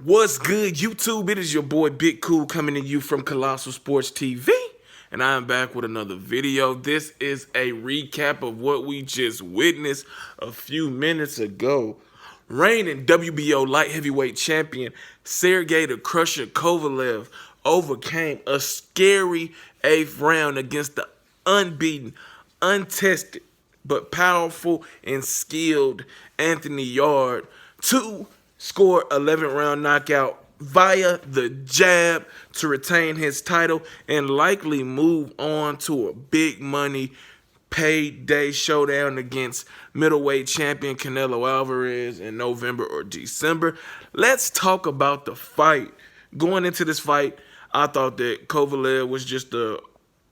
What's good, YouTube? It is your boy Big Cool coming to you from Colossal Sports TV, and I am back with another video. This is a recap of what we just witnessed a few minutes ago. Reigning WBO light heavyweight champion Sergey the Crusher Kovalev overcame a scary eighth round against the unbeaten, untested, but powerful and skilled Anthony Yarde to score 11-round knockout via the jab to retain his title and likely move on to a big money payday showdown against middleweight champion Canelo Alvarez in November or December. Let's talk about the fight. Going into this fight, I thought that Kovalev was just a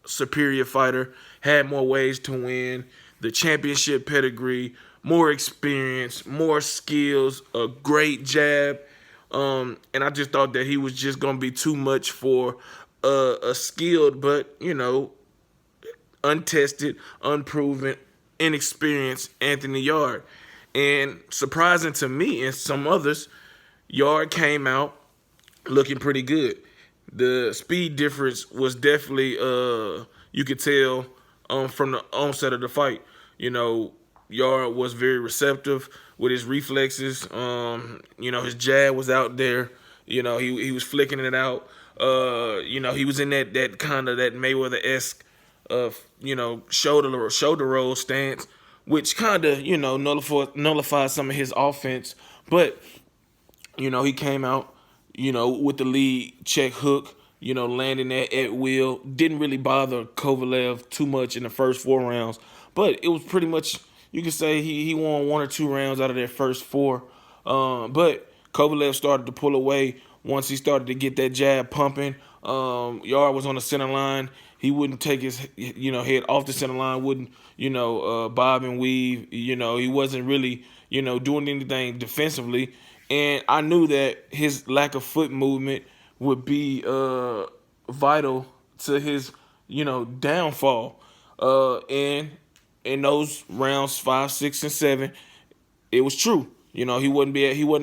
superior fighter, had more ways to win, the championship pedigree, more experience, more skills, a great jab. And I just thought that he was just going to be too much for a skilled but, untested, unproven, inexperienced Anthony Yarde. And surprising to me and some others, Yarde came out looking pretty good. The speed difference was definitely you could tell from the onset of the fight. Yarde was very receptive with his reflexes. His jab was out there. He was flicking it out. He was in that kind of that Mayweather-esque shoulder roll stance, which kind of nullified some of his offense. But he came out with the lead check hook, landing that at will. Didn't really bother Kovalev too much in the first 4 rounds, but it was pretty much, you could say he won 1 or 2 rounds out of that first 4. But Kovalev started to pull away once he started to get that jab pumping. Yarde was on the center line. He wouldn't take his head off the center line, wouldn't bob and weave. He wasn't really doing anything defensively. And I knew that his lack of foot movement would be vital to his downfall. And in those rounds 5, 6, and 7, it was true. He wasn't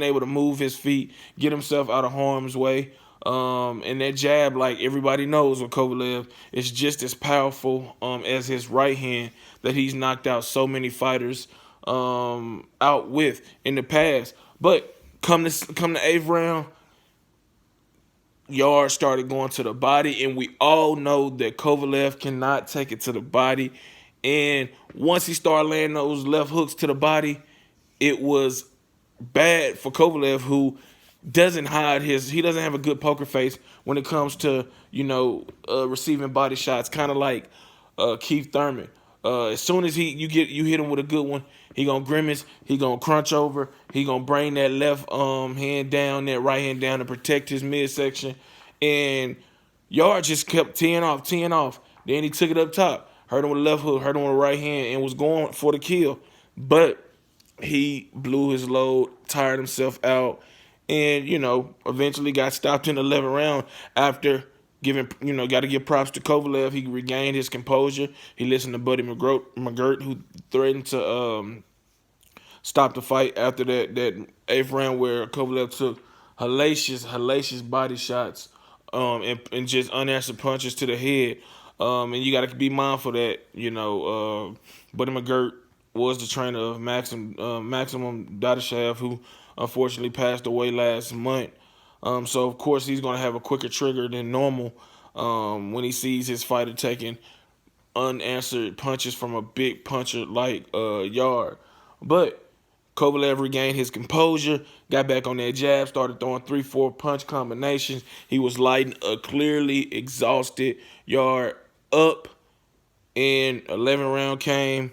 able to move his feet, get himself out of harm's way. And that jab, like everybody knows with Kovalev, is just as powerful as his right hand that he's knocked out so many fighters out with in the past. But come the 8th round, Yarde started going to the body, and we all know that Kovalev cannot take it to the body. And once he started laying those left hooks to the body, it was bad for Kovalev, who doesn't he doesn't have a good poker face when it comes to receiving body shots, kind of like Keith Thurman. As soon as you hit him with a good one, he gonna grimace, he gonna crunch over, he gonna bring that left hand down, that right hand down to protect his midsection. And Yarde just kept teeing off. Then he took it up top, hurt him with a left hook, hurt him with a right hand, and was going for the kill. But he blew his load, tired himself out, and eventually got stopped in the 11th round after got to give props to Kovalev. He regained his composure. He listened to Buddy McGirt, who threatened to stop the fight after that 8th round where Kovalev took hellacious body shots and just unanswered punches to the head. And you got to be mindful that Buddy McGirt was the trainer of Maximum Dadashev, who unfortunately passed away last month. So, of course, he's going to have a quicker trigger than normal when he sees his fighter taking unanswered punches from a big puncher like Yarde. But Kovalev regained his composure, got back on that jab, started throwing 3-4 punch combinations. He was lighting a clearly exhausted Yarde up, and 11th round came.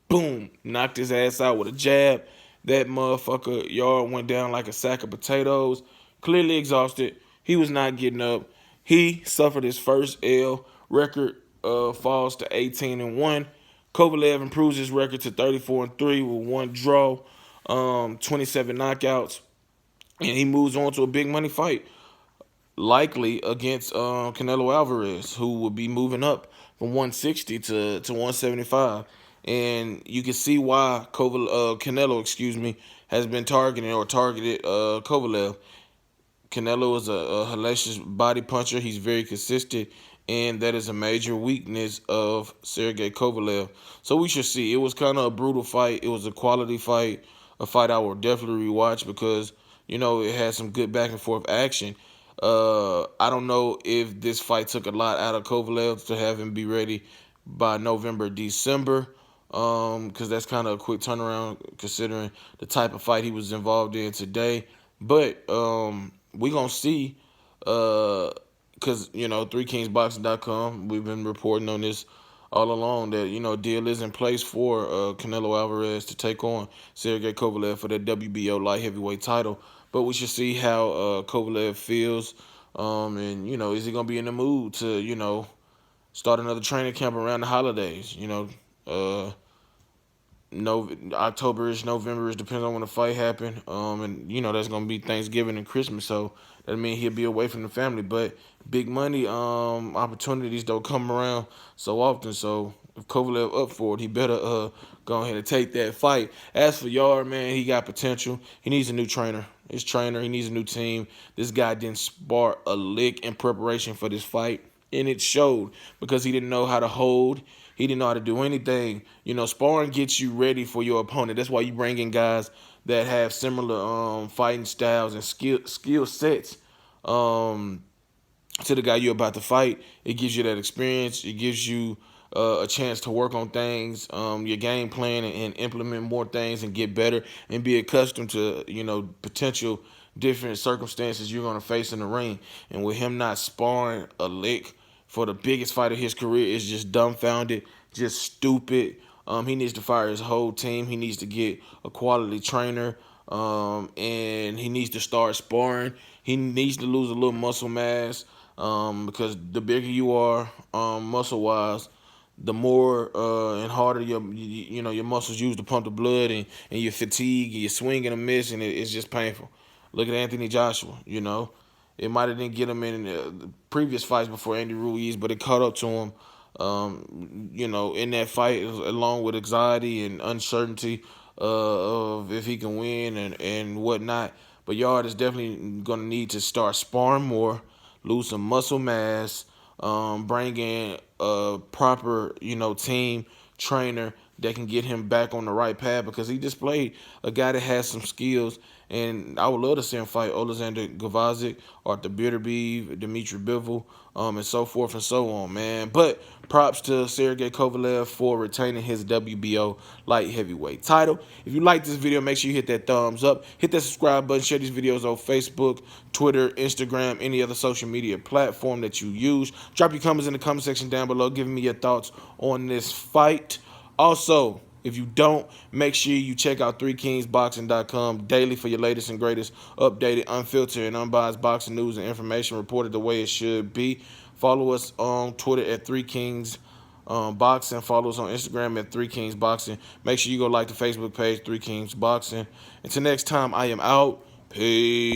Boom, knocked his ass out with a jab. That motherfucker Yarde went down like a sack of potatoes. Clearly exhausted. He was not getting up. He suffered his first L. Record falls to 18-1. Kovalev improves his record to 34-3 with 1 draw, 27 knockouts, and he moves on to a big money fight, likely against Canelo Alvarez, who will be moving up from 160 to 175. And you can see why Canelo, has been targeted Kovalev. Canelo is a hellacious body puncher. He's very consistent, and that is a major weakness of Sergey Kovalev. So we should see. It was kind of a brutal fight. It was a quality fight, a fight I will definitely rewatch because it had some good back and forth action. I don't know if this fight took a lot out of Kovalev to have him be ready by November, December, because that's kind of a quick turnaround considering the type of fight he was involved in today. But we gonna see, because 3kingsboxing.com, we've been reporting on this all along that deal is in place for Canelo Alvarez to take on Sergey Kovalev for the WBO light heavyweight title. But we should see how Kovalev feels, and is he gonna be in the mood to start another training camp around the holidays? No, October-ish, November-ish, depends on when the fight happen. And that's gonna be Thanksgiving and Christmas, so that means he'll be away from the family. But big money opportunities don't come around so often. So if Kovalev up for it, he better go ahead and take that fight. As for Yarde, man, he got potential. He needs a new trainer. His trainer, he needs a new team. This guy didn't spar a lick in preparation for this fight, and it showed because he didn't know how to hold. He didn't know how to do anything. Sparring gets you ready for your opponent. That's why you bring in guys that have similar fighting styles and skill sets to the guy you're about to fight. It gives you that experience. It gives you a chance to work on things, your game plan, and implement more things and get better and be accustomed to potential different circumstances you're going to face in the ring. And with him not sparring a lick for the biggest fight of his career is just dumbfounded, just stupid. He needs to fire his whole team. He needs to get a quality trainer, and he needs to start sparring. He needs to lose a little muscle mass, because the bigger you are muscle-wise, the more and harder your muscles use to pump the blood, and your fatigue, and your swing and a miss, and it's just painful. Look at Anthony Joshua. It might have didn't get him in the previous fights before Andy Ruiz, but it caught up to him. In that fight, along with anxiety and uncertainty of if he can win and whatnot. But Yarde is definitely going to need to start sparring more, lose some muscle mass, bring in a proper, team trainer that can get him back on the right path, because he displayed a guy that has some skills. And I would love to see him fight Alexander Gavazic, Arthur Beterbiev, Dmitry Bivol, and so forth and so on, man. But props to Sergey Kovalev for retaining his WBO light heavyweight title. If you like this video, make sure you hit that thumbs up. Hit that subscribe button. Share these videos on Facebook, Twitter, Instagram, any other social media platform that you use. Drop your comments in the comment section down below, giving me your thoughts on this fight. Also, if you don't, make sure you check out 3kingsboxing.com daily for your latest and greatest updated, unfiltered, and unbiased boxing news and information reported the way it should be. Follow us on Twitter at 3Kings Boxing. Follow us on Instagram at 3Kings Boxing. Make sure you go like the Facebook page, 3Kings Boxing. Until next time, I am out. Peace.